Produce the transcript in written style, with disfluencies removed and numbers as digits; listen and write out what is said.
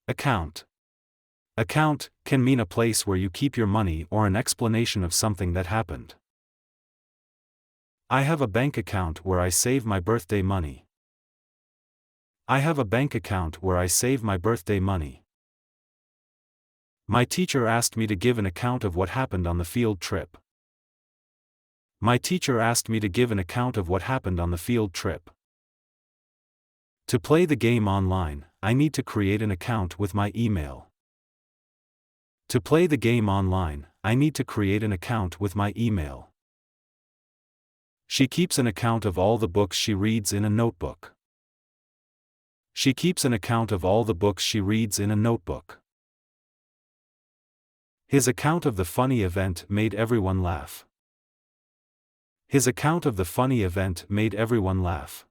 Account. Account can mean a place where you keep your money or an explanation of something that happened. I have a bank account where I save my birthday money. I have a bank account where I save my birthday money. My teacher asked me to give an account of what happened on the field trip. My teacher asked me to give an account of what happened on the field trip. To play the game online, I need to create an account with my email. To play the game online, I need to create an account with my email. She keeps an account of all the books she reads in a notebook. She keeps an account of all the books she reads in a notebook. His account of the funny event made everyone laugh. His account of the funny event made everyone laugh.